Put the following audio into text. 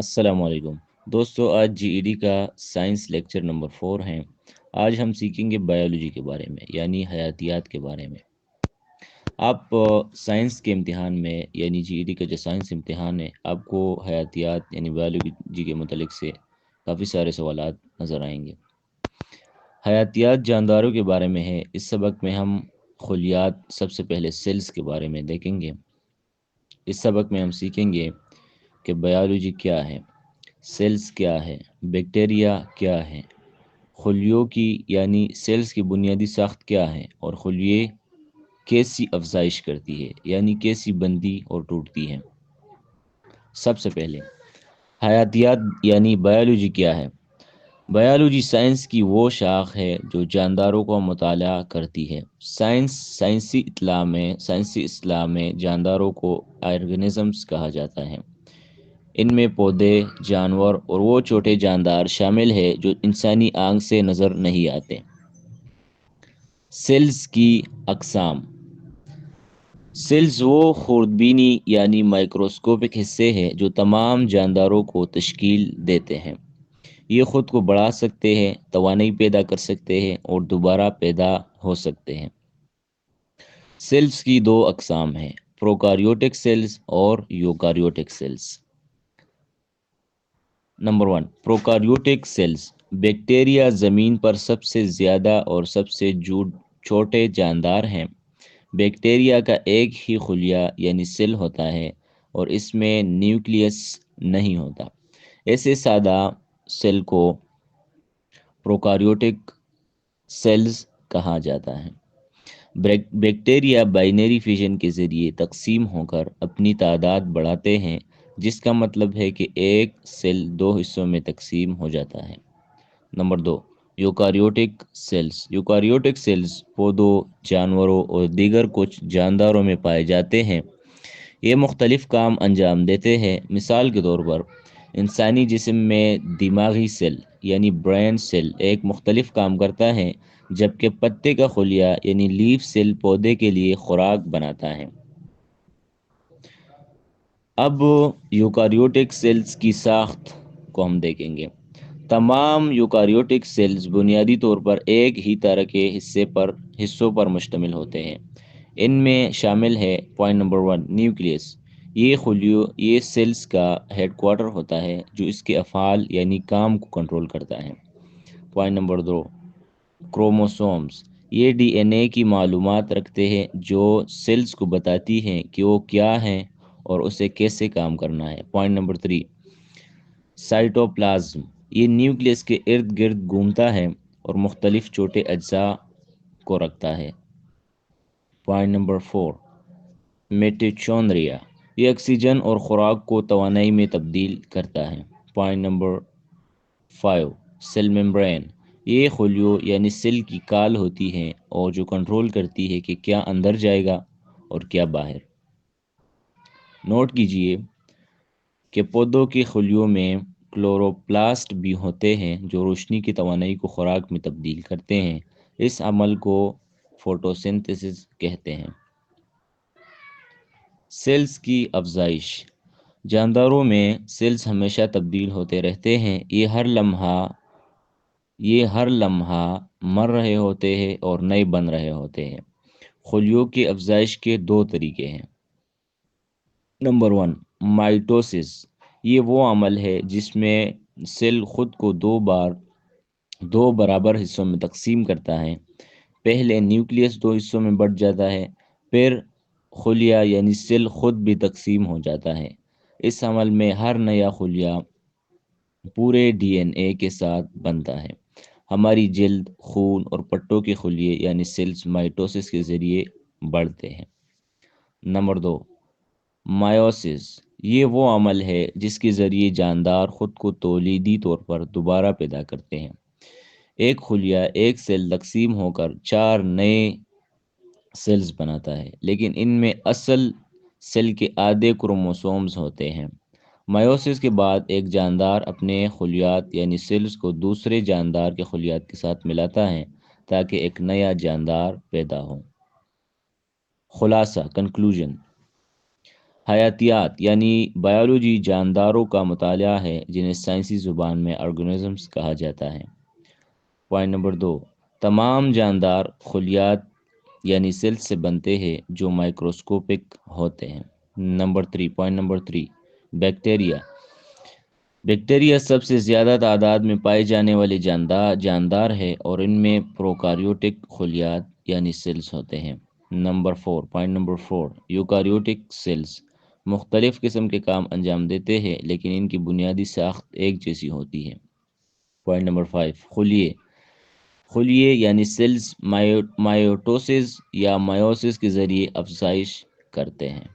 السلام علیکم دوستو، آج جی ای ڈی کا سائنس لیکچر نمبر 4 ہیں۔ آج ہم سیکھیں گے بایولوجی کے بارے میں، یعنی حیاتیات کے بارے میں۔ آپ سائنس کے امتحان میں، یعنی جی ای ڈی کا جو سائنس امتحان ہے، آپ کو حیاتیات یعنی بایولوجی کے متعلق سے کافی سارے سوالات نظر آئیں گے۔ حیاتیات جانداروں کے بارے میں ہے۔ اس سبق میں ہم خلیات، سب سے پہلے سیلز کے بارے میں دیکھیں گے۔ اس سبق میں ہم سیکھیں گے کہ بایولوجی کیا ہے، سیلز کیا ہے، بیکٹیریا کیا ہے، خلیوں کی یعنی سیلز کی بنیادی ساخت کیا ہے، اور خلیے کیسی افزائش کرتی ہے، یعنی کیسی بنتی اور ٹوٹتی ہے۔ سب سے پہلے حیاتیات یعنی بایولوجی کیا ہے۔ بایولوجی سائنس کی وہ شاخ ہے جو جانداروں کو مطالعہ کرتی ہے۔ سائنسی اصطلاح میں جانداروں کو آرگنزمز کہا جاتا ہے۔ ان میں پودے، جانور اور وہ چھوٹے جاندار شامل ہیں جو انسانی آنکھ سے نظر نہیں آتے۔ سیلز کی اقسام۔ سیلز وہ خوردبینی یعنی مائکروسکوپک حصے ہیں جو تمام جانداروں کو تشکیل دیتے ہیں۔ یہ خود کو بڑھا سکتے ہیں، توانائی پیدا کر سکتے ہیں اور دوبارہ پیدا ہو سکتے ہیں۔ سیلز کی دو اقسام ہیں، پروکاریوٹک سیلز اور eukaryotic cells. Number 1، prokaryotic cells. Bacteria زمین پر سب سے زیادہ اور سب سے چھوٹے جاندار ہیں۔ بیکٹیریا کا ایک ہی خلیہ یعنی سیل ہوتا ہے اور اس میں نیوکلیس نہیں ہوتا۔ ایسے سادہ سیل کو پروکاریوٹک سیلز کہا جاتا ہے۔ بیکٹیریا بائنری فیژن کے ذریعے تقسیم ہو کر اپنی تعداد بڑھاتے ہیں، جس کا مطلب ہے کہ ایک سیل دو حصوں میں تقسیم ہو جاتا ہے۔ Number 2، eukaryotic cells. Eukaryotic cells پودوں، جانوروں اور دیگر کچھ جانداروں میں پائے جاتے ہیں۔ یہ مختلف کام انجام دیتے ہیں۔ مثال کے طور پر انسانی جسم میں دماغی سیل یعنی برین سیل ایک مختلف کام کرتا ہے، جبکہ پتے کا خلیہ یعنی لیف سیل پودے کے لیے خوراک بناتا ہے۔ اب یوکاریوٹک سیلز کی ساخت کو ہم دیکھیں گے۔ تمام یوکاریوٹک سیلز بنیادی طور پر ایک ہی طرح کے حصوں پر مشتمل ہوتے ہیں۔ ان میں شامل ہے پوائنٹ نمبر 1، نیوکلیس۔ یہ سیلز کا ہیڈ کوارٹر ہوتا ہے جو اس کے افعال یعنی کام کو کنٹرول کرتا ہے۔ Point number 2، chromosomes. یہ ڈی این اے کی معلومات رکھتے ہیں جو سیلز کو بتاتی ہیں کہ وہ کیا ہیں اور اسے کیسے کام کرنا ہے۔ Point number 3، cytoplasm. یہ نیوکلیس کے ارد گرد گھومتا ہے اور مختلف چھوٹے اجزاء کو رکھتا ہے۔ Point number 4، میٹوچونڈریا۔ یہ آکسیجن اور خوراک کو توانائی میں تبدیل کرتا ہے۔ Point number 5، cell membrane. یہ خلیوں یعنی سیل کی کال ہوتی ہے اور جو کنٹرول کرتی ہے کہ کیا اندر جائے گا اور کیا باہر۔ نوٹ کیجئے کہ پودوں کے خلیوں میں کلوروپلاسٹ بھی ہوتے ہیں جو روشنی کی توانائی کو خوراک میں تبدیل کرتے ہیں۔ اس عمل کو فوٹوسنتھسس کہتے ہیں۔ سیلز کی افزائش۔ جانداروں میں سیلز ہمیشہ تبدیل ہوتے رہتے ہیں۔ یہ ہر لمحہ مر رہے ہوتے ہیں اور نئے بن رہے ہوتے ہیں۔ خلیوں کی افزائش کے دو طریقے ہیں۔ نمبر 1، مائٹوسس۔ یہ وہ عمل ہے جس میں سیل خود کو دو برابر حصوں میں تقسیم کرتا ہے۔ پہلے نیوکلیس دو حصوں میں بٹ جاتا ہے، پھر خلیہ یعنی سیل خود بھی تقسیم ہو جاتا ہے۔ اس عمل میں ہر نیا خلیہ پورے ڈی این اے کے ساتھ بنتا ہے۔ ہماری جلد، خون اور پٹوں کے خلیے یعنی سیلز مائٹوسس کے ذریعے بڑھتے ہیں۔ نمبر 2، مائوسس۔ یہ وہ عمل ہے جس کے ذریعے جاندار خود کو تولیدی طور پر دوبارہ پیدا کرتے ہیں۔ ایک خلیہ ایک سیل تقسیم ہو کر 4 نئے سیلز بناتا ہے، لیکن ان میں اصل سیل کے آدھے کروموسومز ہوتے ہیں۔ مائوسس کے بعد ایک جاندار اپنے خلیات یعنی سیلز کو دوسرے جاندار کے خلیات کے ساتھ ملاتا ہے تاکہ ایک نیا جاندار پیدا ہو۔ خلاصہ، کنکلوژن۔ حیاتیات یعنی بایولوجی جانداروں کا مطالعہ ہے جنہیں سائنسی زبان میں آرگنزمز کہا جاتا ہے۔ پوائنٹ نمبر 2، تمام جاندار خلیات یعنی سیلز سے بنتے ہیں جو مائکروسکوپک ہوتے ہیں۔ Point number 3، bacteria. بیکٹیریا سب سے زیادہ تعداد میں پائے جانے والے جاندار ہے اور ان میں پروکاریوٹک خلیات یعنی سیلز ہوتے ہیں۔ پوائنٹ نمبر 4، یوکاریوٹک سیلز مختلف قسم کے کام انجام دیتے ہیں لیکن ان کی بنیادی ساخت ایک جیسی ہوتی ہے۔ پوائنٹ نمبر 5، خلیے یعنی سیلز مائٹوسس یا مائوسس کے ذریعے افزائش کرتے ہیں۔